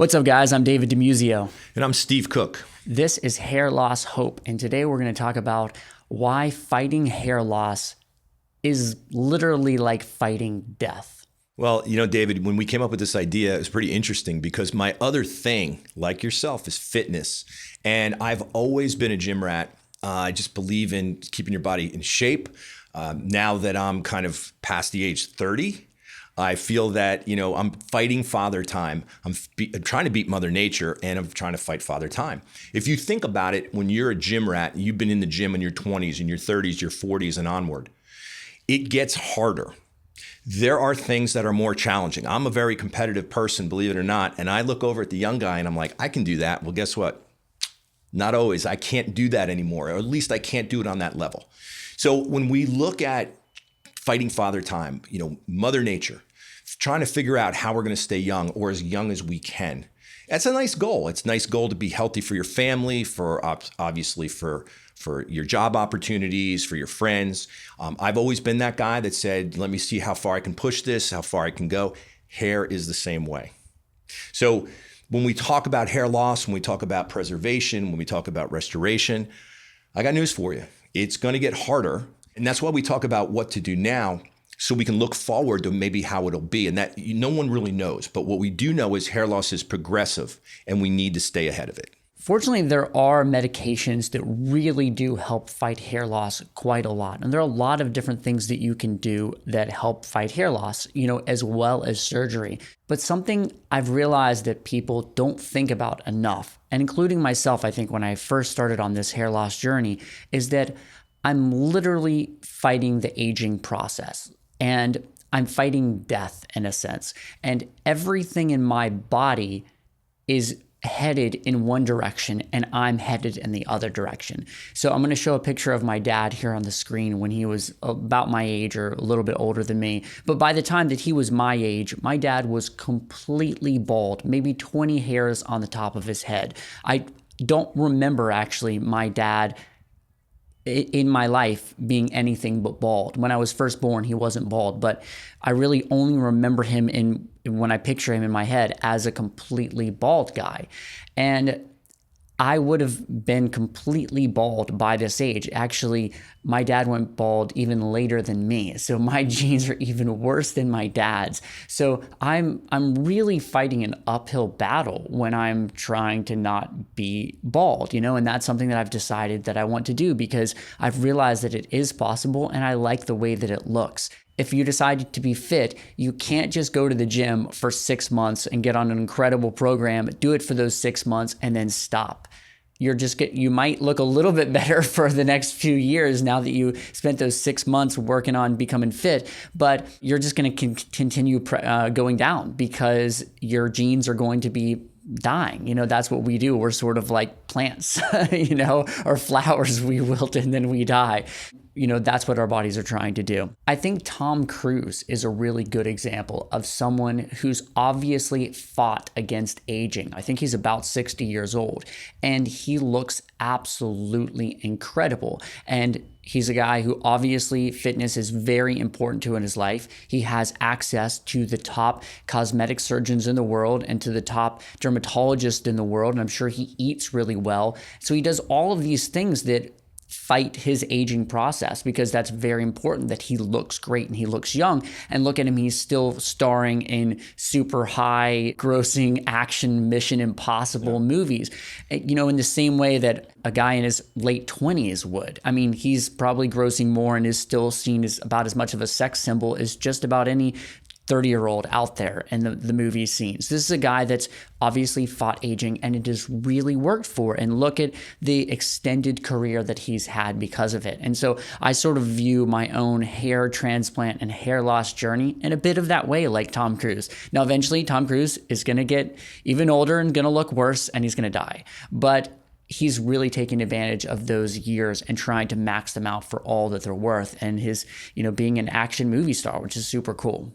What's up, guys? I'm David DiMuzio. And I'm Steve Cook. This is Hair Loss Hope, and today we're going to talk about why fighting hair loss is literally like fighting death. Well, David, when we came up with this idea, it was pretty interesting because my other thing, like yourself, is fitness. And I've always been a gym rat. I just believe in keeping your body in shape. Now that I'm kind of past the age 30, I feel that, I'm fighting father time. I'm trying to beat Mother Nature, and I'm trying to fight father time. If you think about it, when you're a gym rat, you've been in the gym in your 20s, in your 30s, your 40s, and onward, it gets harder. There are things that are more challenging. I'm a very competitive person, believe it or not, and I look over at the young guy and I'm like, I can do that. Well, guess what? Not always. I can't do that anymore, or at least I can't do it on that level. So when we look at fighting father time, Mother Nature, trying to figure out how we're going to stay young or as young as we can. That's a nice goal. It's a nice goal to be healthy for your family, for obviously for your job opportunities, for your friends. I've always been that guy that said, let me see how far I can push this, how far I can go. Hair is the same way. So when we talk about hair loss, when we talk about preservation, when we talk about restoration, I got news for you. It's going to get harder. And that's why we talk about what to do now, so we can look forward to maybe how it'll be. And that no one really knows. But what we do know is hair loss is progressive, and we need to stay ahead of it. Fortunately, there are medications that really do help fight hair loss quite a lot. And there are a lot of different things that you can do that help fight hair loss, as well as surgery. But something I've realized that people don't think about enough, and including myself, I think when I first started on this hair loss journey, is that I'm literally fighting the aging process. And I'm fighting death in a sense. And everything in my body is headed in one direction and I'm headed in the other direction. So I'm going to show a picture of my dad here on the screen when he was about my age or a little bit older than me. But by the time that he was my age, my dad was completely bald, maybe 20 hairs on the top of his head. I don't remember actually my dad in my life being anything but bald. When I was first born, he wasn't bald, but I really only remember him when I picture him in my head as a completely bald guy. And I would have been completely bald by this age. Actually, my dad went bald even later than me. So my genes are even worse than my dad's. So I'm really fighting an uphill battle when I'm trying to not be bald, and that's something that I've decided that I want to do because I've realized that it is possible and I like the way that it looks. If you decide to be fit, you can't just go to the gym for 6 months and get on an incredible program, do it for those 6 months and then stop. You might look a little bit better for the next few years now that you spent those 6 months working on becoming fit, but you're just going to continue going down because your genes are going to be dying. That's what we do. We're sort of like plants, or flowers. We wilt and then we die. That's what our bodies are trying to do. I think Tom Cruise is a really good example of someone who's obviously fought against aging. I think he's about 60 years old and he looks absolutely incredible. And he's a guy who obviously fitness is very important to in his life. He has access to the top cosmetic surgeons in the world and to the top dermatologists in the world. And I'm sure he eats really well. So he does all of these things that fight his aging process because that's very important that he looks great and he looks young. And look at him, he's still starring in super high grossing action Mission Impossible movies, in the same way that a guy in his late 20s would. I mean, he's probably grossing more and is still seen as about as much of a sex symbol as just about any 30-year-old out there in the movie scenes. This is a guy that's obviously fought aging and it has really worked for. And look at the extended career that he's had because of it. And so I sort of view my own hair transplant and hair loss journey in a bit of that way, like Tom Cruise. Now, eventually Tom Cruise is going to get even older and going to look worse and he's going to die. But he's really taking advantage of those years and trying to max them out for all that they're worth. And his, being an action movie star, which is super cool.